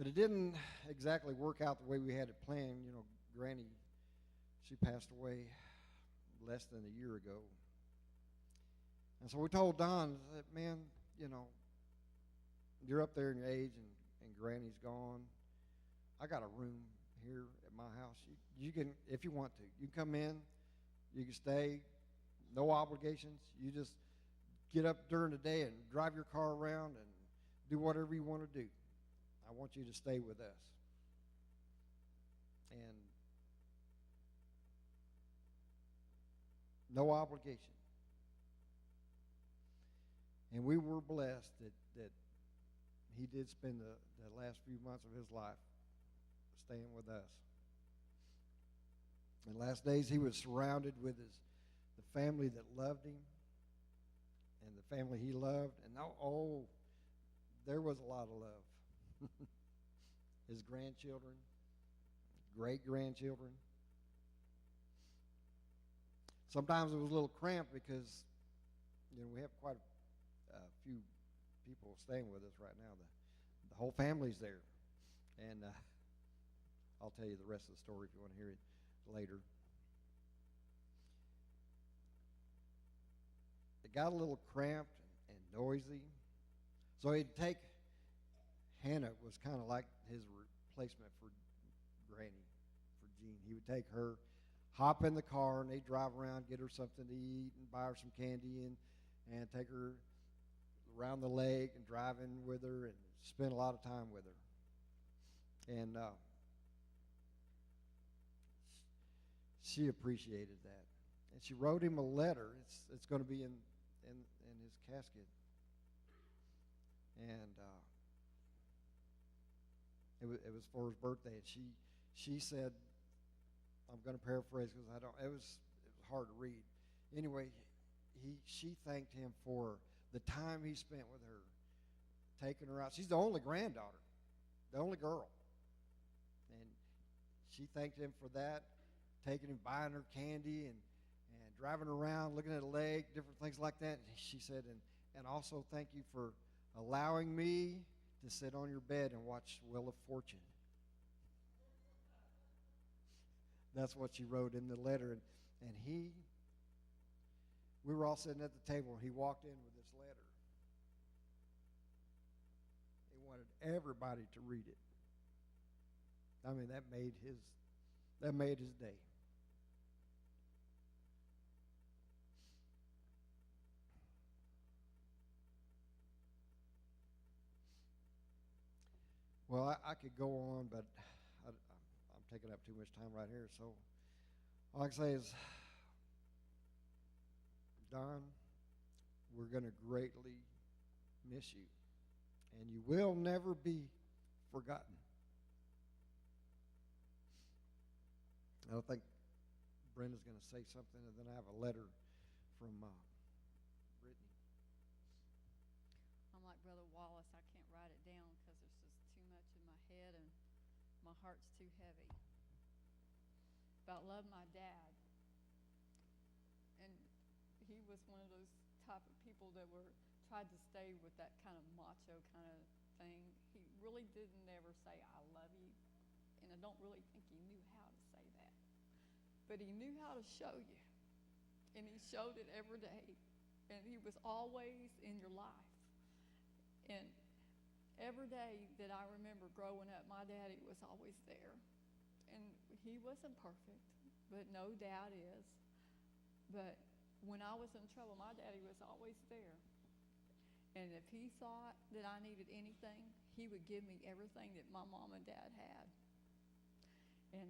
But it didn't exactly work out the way we had it planned. You know, Granny, she passed away less than a year ago. And so we told Don that, man, you know, you're up there in your age and Granny's gone. I got a room here at my house. You can, if you want to, you can come in, you can stay, no obligations. You just get up during the day and drive your car around and do whatever you want to do. I want you to stay with us. And no obligation. And we were blessed that he did spend the last few months of his life staying with us. In the last days, he was surrounded with the family that loved him and the family he loved. And there was a lot of love. His grandchildren, great-grandchildren. Sometimes it was a little cramped because, you know, we have quite a few people staying with us right now. The whole family's there. And I'll tell you the rest of the story if you want to hear it later. It got a little cramped and noisy. So he'd take, Hannah was kind of like his replacement for Granny, for Jean. He would take her, hop in the car, and they'd drive around, get her something to eat, and buy her some candy, and take her around the lake and drive in with her and spend a lot of time with her. And she appreciated that. And she wrote him a letter. It's going to be in his casket. And it was for his birthday. And she said, I'm going to paraphrase because it was hard to read. Anyway, she thanked him for the time he spent with her, taking her out. She's the only granddaughter, the only girl. And she thanked him for that, taking him, buying her candy and driving her around, looking at a lake, different things like that. And she said, and also thank you for allowing me to sit on your bed and watch Wheel of Fortune. That's what she wrote in the letter. And we were all sitting at the table, and he walked in with this letter. He wanted everybody to read it. I mean, that made his day. Well, I could go on, but I'm taking up too much time right here. So all I can say is, Don, we're going to greatly miss you, and you will never be forgotten. I don't think Brenda's going to say something, and then I have a letter from Brittany. I'm like Brother Wallace. I can't write it down because there's just too much in my head and my heart's too heavy. But I love my dad. And he was one of those type of people that tried to stay with that kind of macho kind of thing. He really didn't ever say, I love you. And I don't really think he knew how to say that. But he knew how to show you. And he showed it every day. And he was always in your life. And every day that I remember growing up, my daddy was always there. And he wasn't perfect, but no doubt is. But when I was in trouble, my daddy was always there. And if he thought that I needed anything, he would give me everything that my mom and dad had. And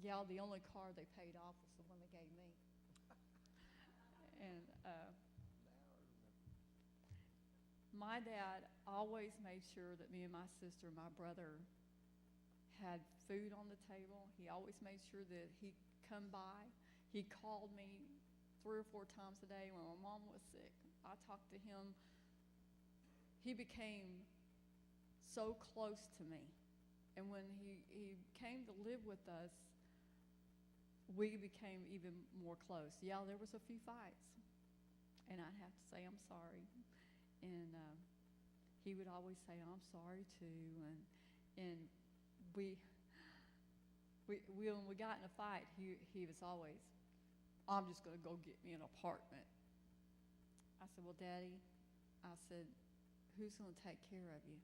yeah, the only car they paid off was the one they gave me. And my dad always made sure that me and my sister and my brother had food on the table. He always made sure that he'd come by. He called me 3 or 4 times a day when my mom was sick. I talked to him. He became so close to me. And when he came to live with us, we became even more close. Yeah, there was a few fights. And I'd have to say, I'm sorry. And he would always say, I'm sorry too. And we when we got in a fight, he was always, I'm just going to go get me an apartment. I said, well, Daddy, I said, who's going to take care of you?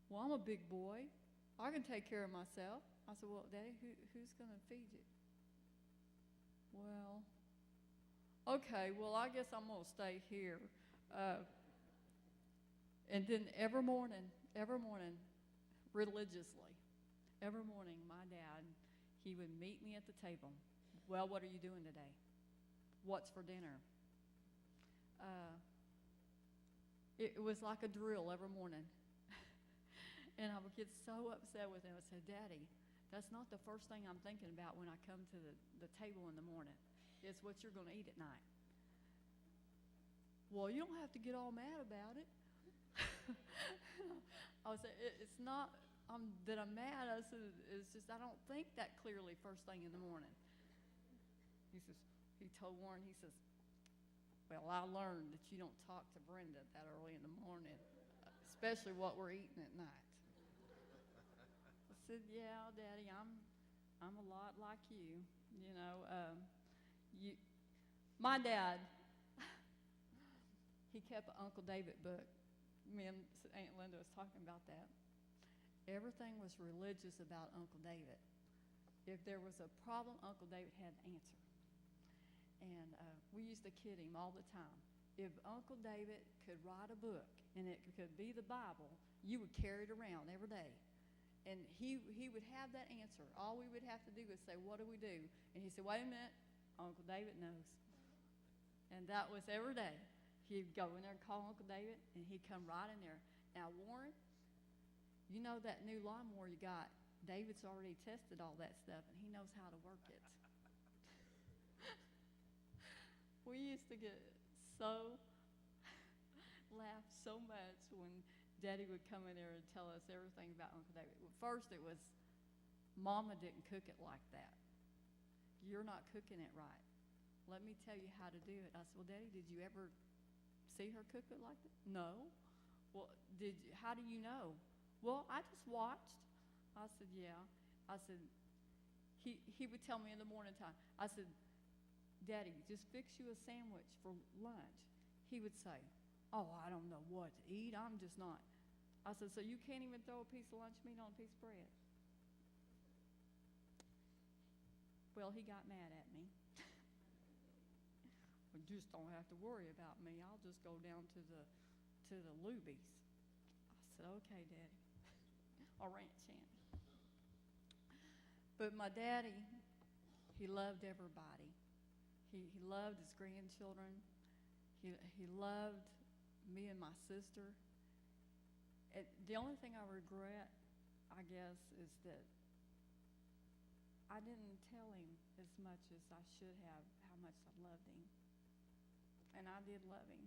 Well, I'm a big boy. I can take care of myself. I said, well, Daddy, who's going to feed you? Well, okay, well, I guess I'm going to stay here. And then every morning, religiously, every morning, my dad, he would meet me at the table. Well, what are you doing today? What's for dinner? It was like a drill every morning. And I would get so upset with him. I said, Daddy, that's not the first thing I'm thinking about when I come to the table in the morning. It's what you're going to eat at night. Well, you don't have to get all mad about it. I would say, it's not that I'm mad. I said, it's just I don't think that clearly first thing in the morning. He told Warren, he says, well, I learned that you don't talk to Brenda that early in the morning, especially what we're eating at night. I said, yeah, Daddy, I'm a lot like you. You know, my dad, he kept an Uncle David book. Me and Aunt Linda was talking about that. Everything was religious about Uncle David. If there was a problem, Uncle David had an answer. And we used to kid him all the time. If Uncle David could write a book, and it could be the Bible, you would carry it around every day. And he would have that answer. All we would have to do is say, what do we do? And he said, wait a minute, Uncle David knows. And that was every day. He'd go in there and call Uncle David, and he'd come right in there. Now, Warren, you know that new lawnmower you got, David's already tested all that stuff, and he knows how to work it. We used to get laugh so much when Daddy would come in there and tell us everything about Uncle David. First, it was, Mama didn't cook it like that. You're not cooking it right. Let me tell you how to do it. I said, well, Daddy, did you ever see her cook it like that? No. Well, how do you know? Well, I just watched. I said, yeah. I said, he would tell me in the morning time. I said, Daddy, just fix you a sandwich for lunch. He would say, oh, I don't know what to eat. I'm just not. I said, so you can't even throw a piece of lunch meat on a piece of bread? Well, he got mad at me. Well, just don't have to worry about me. I'll just go down to the Lubies. I said, okay, Daddy. Or Ranch Hand. But my daddy, he loved everybody. He loved his grandchildren. He loved me and my sister. The only thing I regret, I guess, is that I didn't tell him as much as I should have how much I loved him. And I did love him.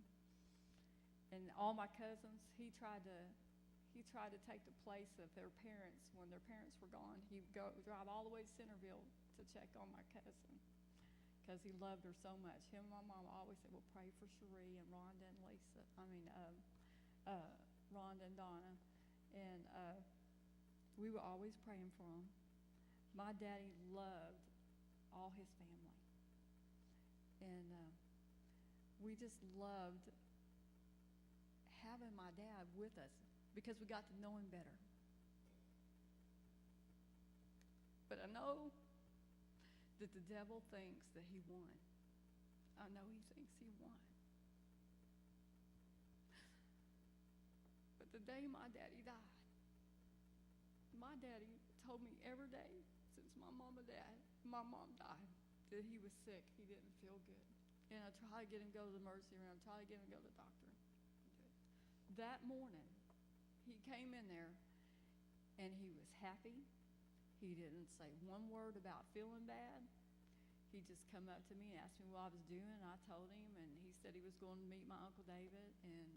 And all my cousins, he tried to take the place of their parents when their parents were gone. He'd drive all the way to Centerville to check on my cousin because he loved her so much. Him and my mom always said, well, pray for Cherie and Rhonda and Lisa. Rhonda and Donna. And we were always praying for them. My daddy loved all his family. And we just loved having my dad with us because we got to know him better. But I know that the devil thinks that he won. I know he thinks he won. But the day my daddy died, my daddy told me every day since my mom died that he was sick. He didn't feel good. And I tried to get him to go to the emergency room, tried to get him to go to the doctor. That morning, he came in there, and he was happy. He didn't say one word about feeling bad. He just come up to me and asked me what I was doing, and I told him, and he said he was going to meet my Uncle David, and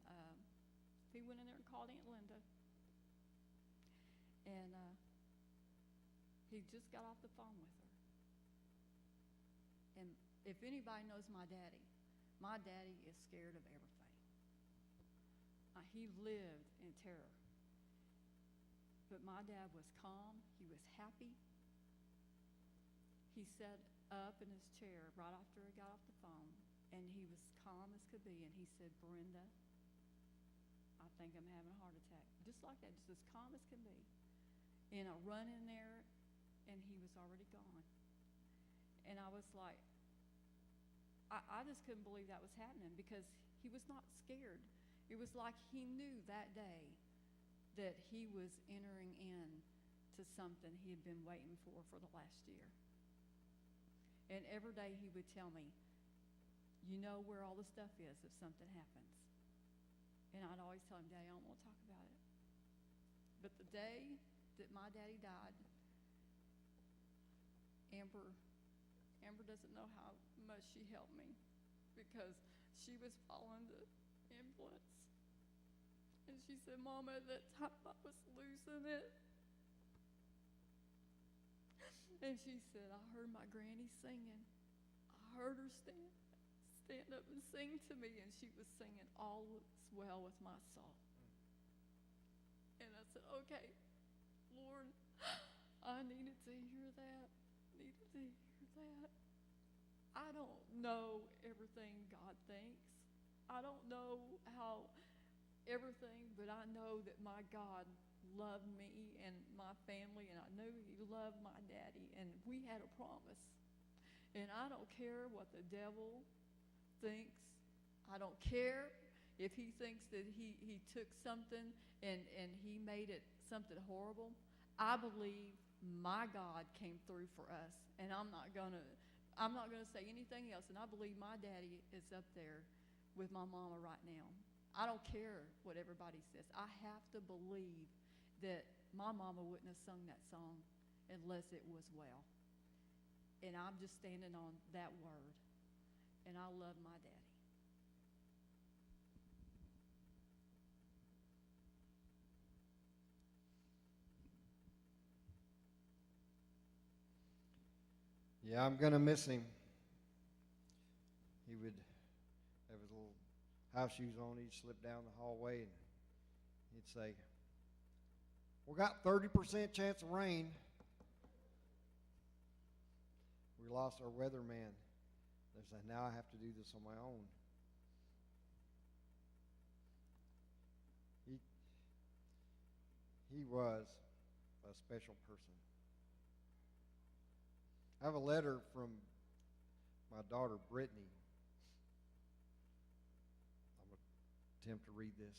he went in there and called Aunt Linda. And he just got off the phone with her. And if anybody knows my daddy is scared of everything. He lived in terror. But my dad was calm. He was happy. He sat up in his chair right after I got off the phone, and he was calm as could be, and he said, Brenda, I think I'm having a heart attack. Just like that, just as calm as can be. And I run in there, and he was already gone. And I was like, I just couldn't believe that was happening because he was not scared. It was like he knew that day that he was entering in to something he had been waiting for the last year. And every day he would tell me, you know where all the stuff is if something happens. And I'd always tell him, Daddy, I don't want to talk about it. But the day that my daddy died, Amber doesn't know how much she helped me because she was following the ambulance. And she said, Mama, at that time I was losing it. And she said, I heard my granny singing. I heard her stand up and sing to me, and she was singing All Is Well With My Soul. And I said, okay, Lord, I needed to hear that. I don't know everything God thinks. I don't know how everything, but I know that my God loved me and my family, and I knew he loved my daddy, and we had a promise. And I don't care what the devil thinks. I don't care if he thinks that he took something and he made it something horrible. I believe my God came through for us, and I'm not gonna say anything else. And I believe my daddy is up there with my mama right now. I don't care what everybody says. I have to believe that my mama wouldn't have sung that song unless it was well. And I'm just standing on that word. And I love my daddy. Yeah, I'm going to miss him. He would have his little house shoes on. He'd slip down the hallway and he'd say, we got 30% chance of rain. We lost our weatherman. They said, now I have to do this on my own. He was a special person. I have a letter from my daughter, Brittany. I'm going to attempt to read this.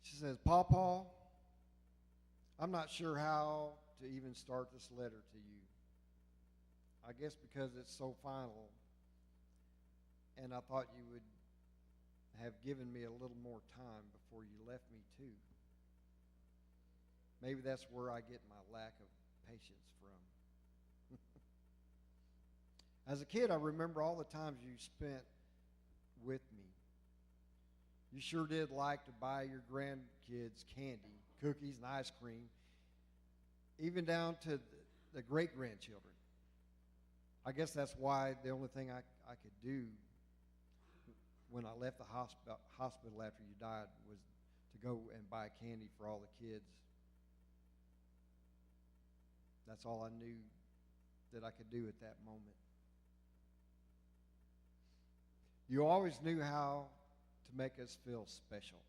She says, Pawpaw, I'm not sure how to even start this letter to you. I guess because it's so final, and I thought you would have given me a little more time before you left me too. Maybe that's where I get my lack of patience from. As a kid, I remember all the times you spent with me. You sure did like to buy your grandkids candy, cookies, and ice cream, even down to the great-grandchildren. I guess that's why the only thing I could do when I left the hospital after you died was to go and buy candy for all the kids. That's all I knew that I could do at that moment. You always knew how to make us feel special.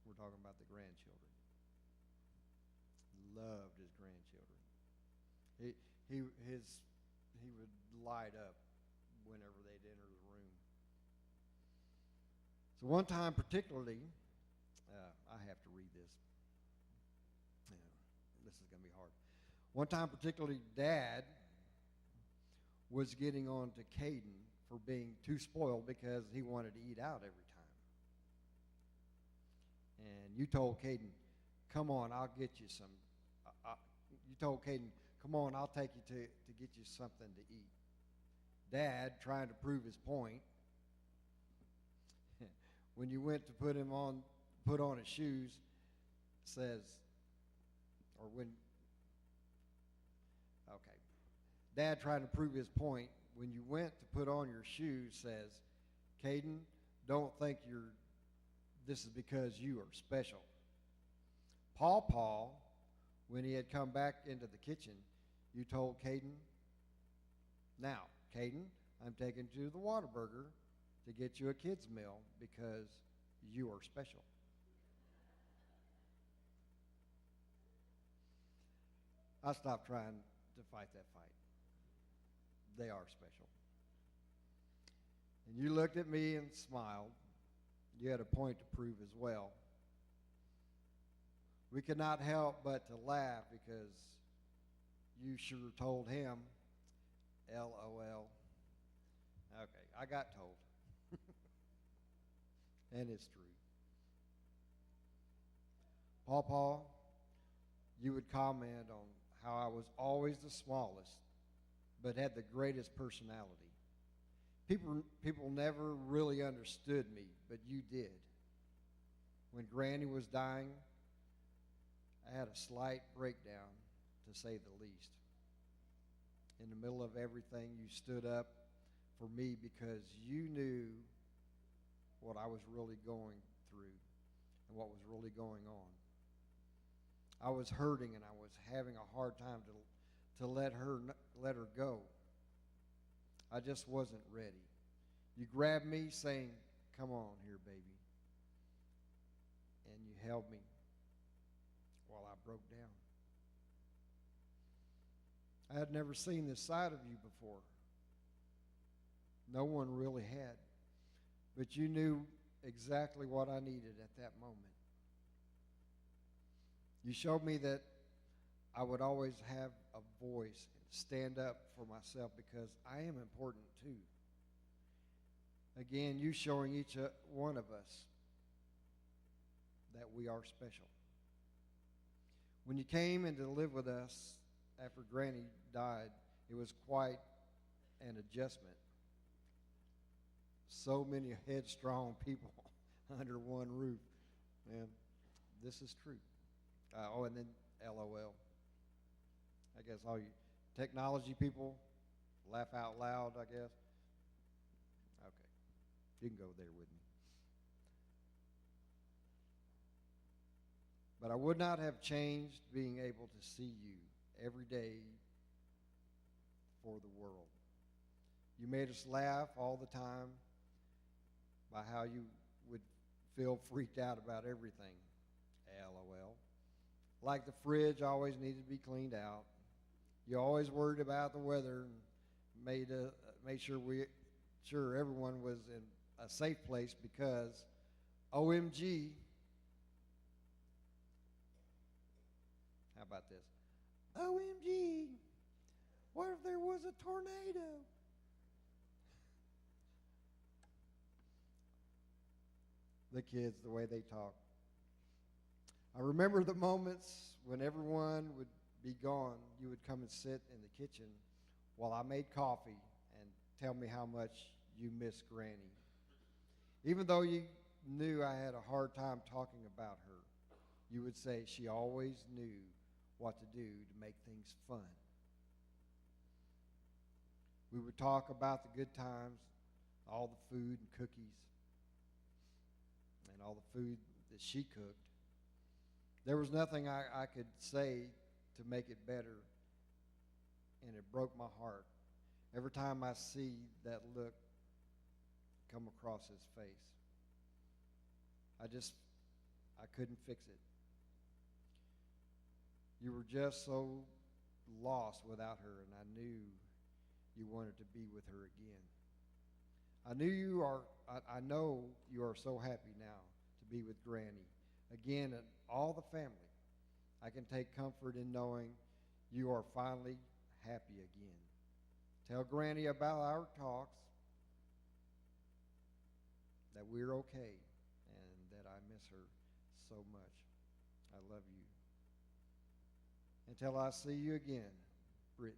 We're talking about the grandchildren. Loved his grandchildren. He would light up whenever they'd enter the room. So one time particularly, I have to read this. This is going to be hard. One time particularly, Dad was getting on to Caden for being too spoiled because he wanted to eat out every time. And you told Caden, come on, I'll get you some. You told Caden, come on, I'll take you to get you something to eat. Dad, trying to prove his point, when you went to put on his shoes, says, Dad trying to prove his point, when you went to put on your shoes, says, Caden, don't think this is because you are special. Paul, when he had come back into the kitchen, you told Caden, now, Caden, I'm taking you to the Whataburger to get you a kid's meal because you are special. I stopped trying to fight that fight. They are special. And you looked at me and smiled. You had a point to prove as well. We could not help but to laugh because you sure told him, LOL. Okay, I got told. And it's true. Paul, you would comment on how I was always the smallest, but had the greatest personality. People never really understood me, but you did. When Granny was dying, I had a slight breakdown, to say the least. In the middle of everything, you stood up for me because you knew what I was really going through and what was really going on. I was hurting and I was having a hard time to let her go. I just wasn't ready. You grabbed me saying, come on here, baby. And you held me while I broke down. I had never seen this side of you before. No one really had. But you knew exactly what I needed at that moment. You showed me that I would always have a voice and stand up for myself because I am important too. Again, you showing each one of us that we are special. When you came in to live with us after Granny died, it was quite an adjustment. So many headstrong people under one roof. And this is true. And then LOL. I guess all you technology people laugh out loud, I guess. Okay. You can go there with me. But I would not have changed being able to see you every day for the world. You made us laugh all the time by how you would feel freaked out about everything. LOL. Like the fridge always needed to be cleaned out. You always worried about the weather and made sure everyone was in a safe place because OMG. How about this? OMG. What if there was a tornado? The kids, the way they talk. I remember the moments when everyone would be gone. You would come and sit in the kitchen while I made coffee and tell me how much you miss Granny. Even though you knew I had a hard time talking about her, you would say she always knew what to do to make things fun. We would talk about the good times, all the food and cookies, and all the food that she cooked. There was nothing I could say to make it better, and it broke my heart every time I see that look come across his face. I couldn't fix it. You were just so lost without her, and I knew you wanted to be with her again. I know you are so happy now to be with Granny again and all the family. I can take comfort in knowing you are finally happy again. Tell Granny about our talks, that we're okay, and that I miss her so much. I love you. Until I see you again, Brittany.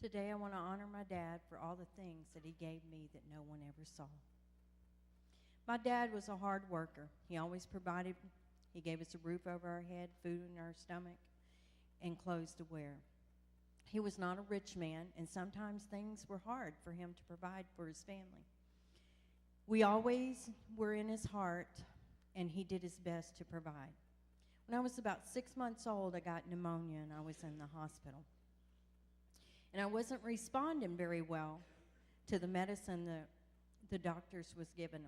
Today I want to honor my dad for all the things that he gave me that no one ever saw. My dad was a hard worker. He always provided. He gave us a roof over our head, food in our stomach, and clothes to wear. He was not a rich man, and sometimes things were hard for him to provide for his family. We always were in his heart, and he did his best to provide. When I was about 6 months old, I got pneumonia, and I was in the hospital. And I wasn't responding very well to the medicine the doctors was giving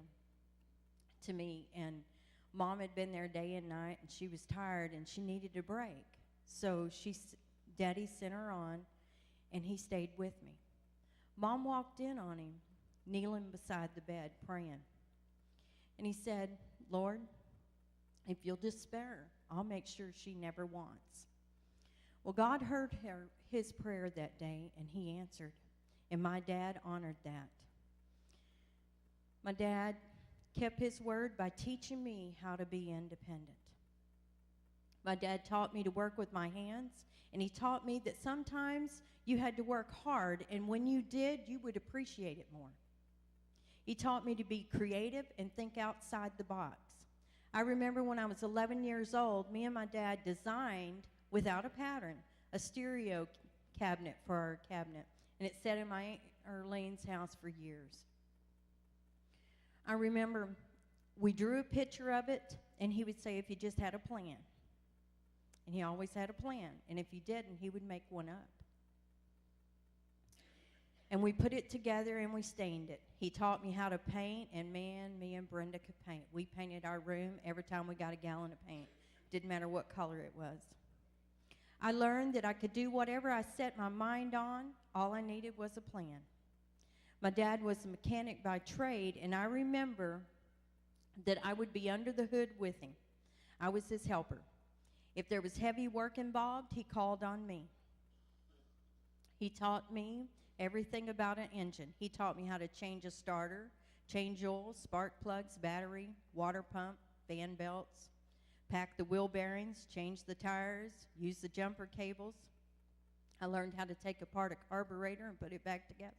to me. And Mom had been there day and night, and she was tired, and she needed a break. So Daddy sent her on, and he stayed with me. Mom walked in on him, kneeling beside the bed, praying. And he said, Lord, if you'll just spare her, I'll make sure she never wants. Well, God heard his prayer that day, and he answered. And my dad honored that. My dad kept his word by teaching me how to be independent. My dad taught me to work with my hands, and he taught me that sometimes you had to work hard, and when you did, you would appreciate it more. He taught me to be creative and think outside the box. I remember when I was 11 years old, me and my dad designed, without a pattern, a stereo cabinet for our cabinet, and it sat in my Aunt Arlene's house for years. I remember we drew a picture of it, and he would say, if you just had a plan. And he always had a plan, and if you didn't, he would make one up. And we put it together, and we stained it. He taught me how to paint, and man, me and Brenda could paint. We painted our room every time we got a gallon of paint. Didn't matter what color it was. I learned that I could do whatever I set my mind on. All I needed was a plan. My dad was a mechanic by trade, and I remember that I would be under the hood with him. I was his helper. If there was heavy work involved, he called on me. He taught me everything about an engine. He taught me how to change a starter, change oil, spark plugs, battery, water pump, fan belts, pack the wheel bearings, change the tires, use the jumper cables. I learned how to take apart a carburetor and put it back together.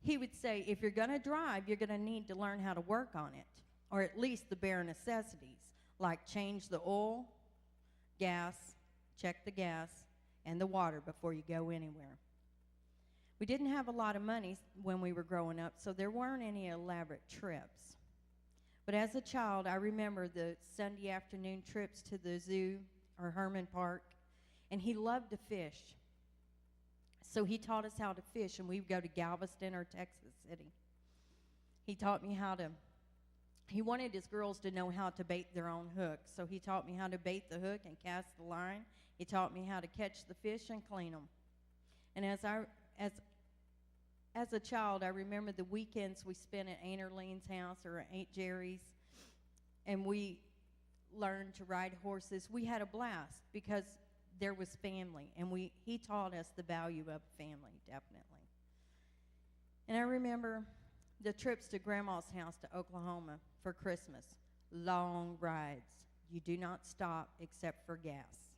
He would say, if you're going to drive, you're going to need to learn how to work on it, or at least the bare necessities, like change the oil, gas, check the gas, and the water before you go anywhere. We didn't have a lot of money when we were growing up, so there weren't any elaborate trips. But as a child, I remember the Sunday afternoon trips to the zoo or Herman Park, and he loved to fish. So he taught us how to fish, and we would go to Galveston or Texas City. He taught me he wanted his girls to know how to bait their own hooks, so he taught me how to bait the hook and cast the line. He taught me how to catch the fish and clean them. And as a child, I remember the weekends we spent at Aunt Arlene's house or at Aunt Jerry's, and we learned to ride horses. We had a blast because there was family, and he taught us the value of family, definitely. And I remember the trips to Grandma's house to Oklahoma for Christmas. Long rides. You do not stop except for gas.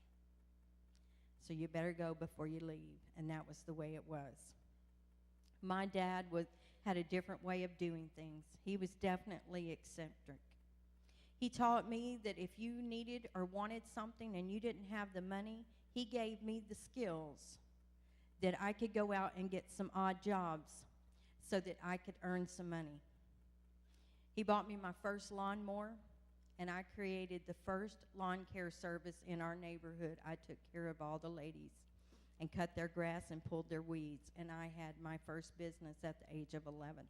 So you better go before you leave, and that was the way it was. My dad had a different way of doing things. He was definitely eccentric. He taught me that if you needed or wanted something and you didn't have the money, he gave me the skills that I could go out and get some odd jobs so that I could earn some money. He bought me my first lawnmower, and I created the first lawn care service in our neighborhood. I took care of all the ladies and cut their grass and pulled their weeds, and I had my first business at the age of 11.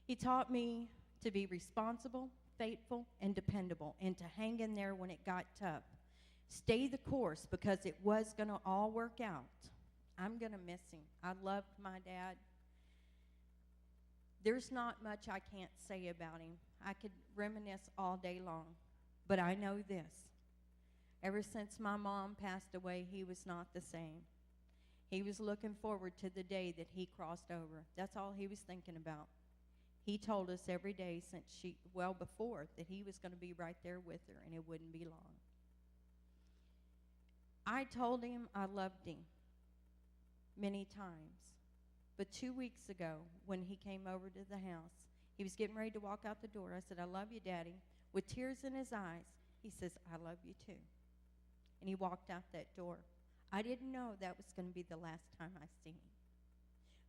He taught me to be responsible, faithful, and dependable, and to hang in there when it got tough. Stay the course because it was going to all work out. I'm going to miss him. I loved my dad. There's not much I can't say about him. I could reminisce all day long, but I know this. Ever since my mom passed away, he was not the same. He was looking forward to the day that he crossed over. That's all he was thinking about. He told us every day before, that he was going to be right there with her, and it wouldn't be long. I told him I loved him many times. But 2 weeks ago, when he came over to the house, he was getting ready to walk out the door. I said, I love you, Daddy. With tears in his eyes, he says, I love you too. And he walked out that door. I didn't know that was going to be the last time I seen him.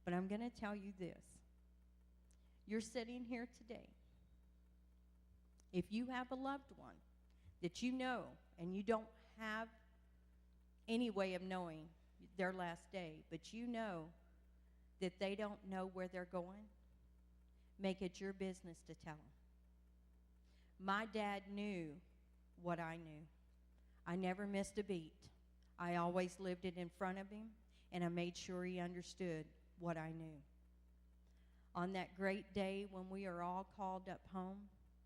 But I'm going to tell you this. You're sitting here today. If you have a loved one that you know and you don't have any way of knowing their last day, but you know that they don't know where they're going, make it your business to tell them. My dad knew what I knew. I never missed a beat. I always lived it in front of him, and I made sure he understood what I knew. On that great day when we are all called up home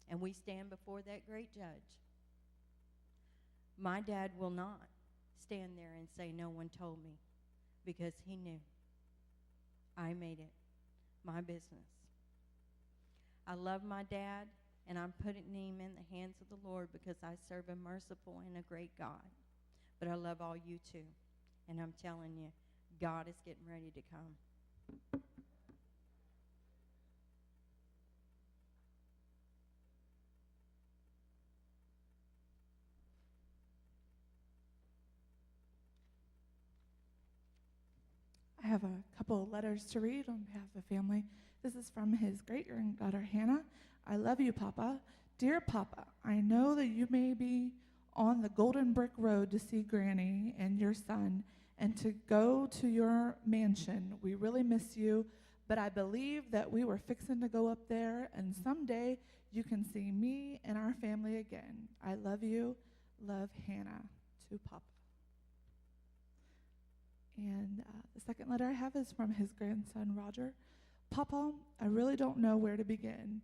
and we stand before that great judge, my dad will not stand there and say, no one told me, because he knew. I made it my business. I love my dad, and I'm putting him in the hands of the Lord because I serve a merciful and a great God. But I love all you too, and I'm telling you, God is getting ready to come. I have a couple of letters to read on behalf of the family. This is from his great-granddaughter, Hannah. I love you, Papa. Dear Papa, I know that you may be on the Golden Brick Road to see Granny and your son and to go to your mansion. We really miss you, but I believe that we were fixing to go up there, and someday you can see me and our family again. I love you. Love, Hannah, to Papa. And the second letter I have is from his grandson, Roger. Papa, I really don't know where to begin.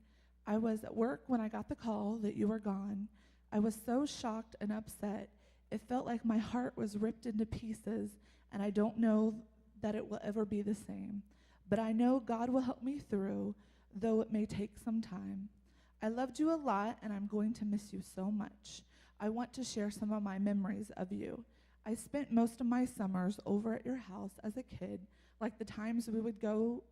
I was at work when I got the call that you were gone. I was so shocked and upset. It felt like my heart was ripped into pieces, and I don't know that it will ever be the same. But I know God will help me through, though it may take some time. I loved you a lot, and I'm going to miss you so much. I want to share some of my memories of you. I spent most of my summers over at your house as a kid, like the times we would go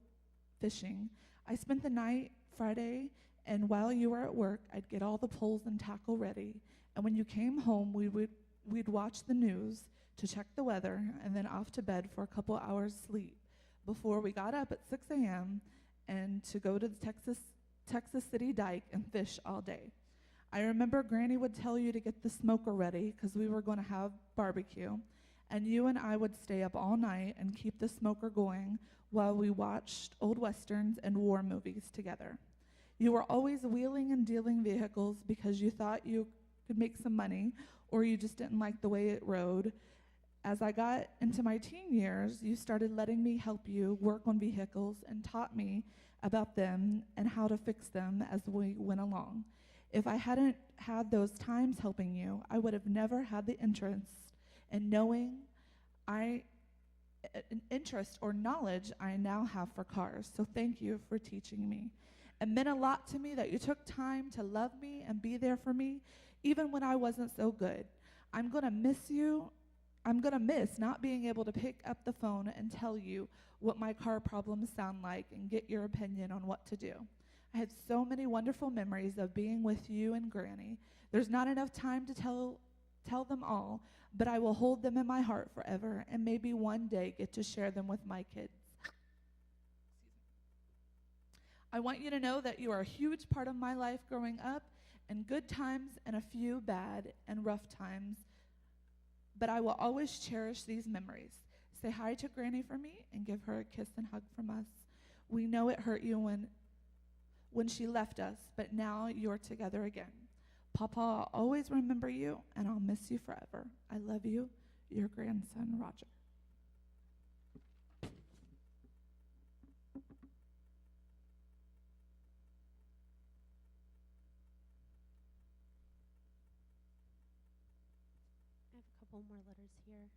fishing. I spent the night Friday, and while you were at work, I'd get all the poles and tackle ready. And when you came home, we'd watch the news to check the weather, and then off to bed for a couple hours sleep before we got up at 6 a.m. and to go to the Texas City dike and fish all day. I remember Granny would tell you to get the smoker ready because we were going to have barbecue, and you and I would stay up all night and keep the smoker going while we watched old westerns and war movies together. You were always wheeling and dealing vehicles because you thought you could make some money, or you just didn't like the way it rode. As I got into my teen years, you started letting me help you work on vehicles and taught me about them and how to fix them as we went along. If I hadn't had those times helping you, I would have never had the interest in interest or knowledge I now have for cars. So thank you for teaching me. It meant a lot to me that you took time to love me and be there for me, even when I wasn't so good. I'm going to miss you. I'm going to miss not being able to pick up the phone and tell you what my car problems sound like and get your opinion on what to do. I had so many wonderful memories of being with you and Granny. There's not enough time to tell them all, but I will hold them in my heart forever and maybe one day get to share them with my kids. I want you to know that you are a huge part of my life growing up, and good times and a few bad and rough times, but I will always cherish these memories. Say hi to Granny for me and give her a kiss and hug from us. We know it hurt you when she left us, but now you're together again. Papa, I'll always remember you, and I'll miss you forever. I love you, your grandson, Roger. I have a couple more letters here.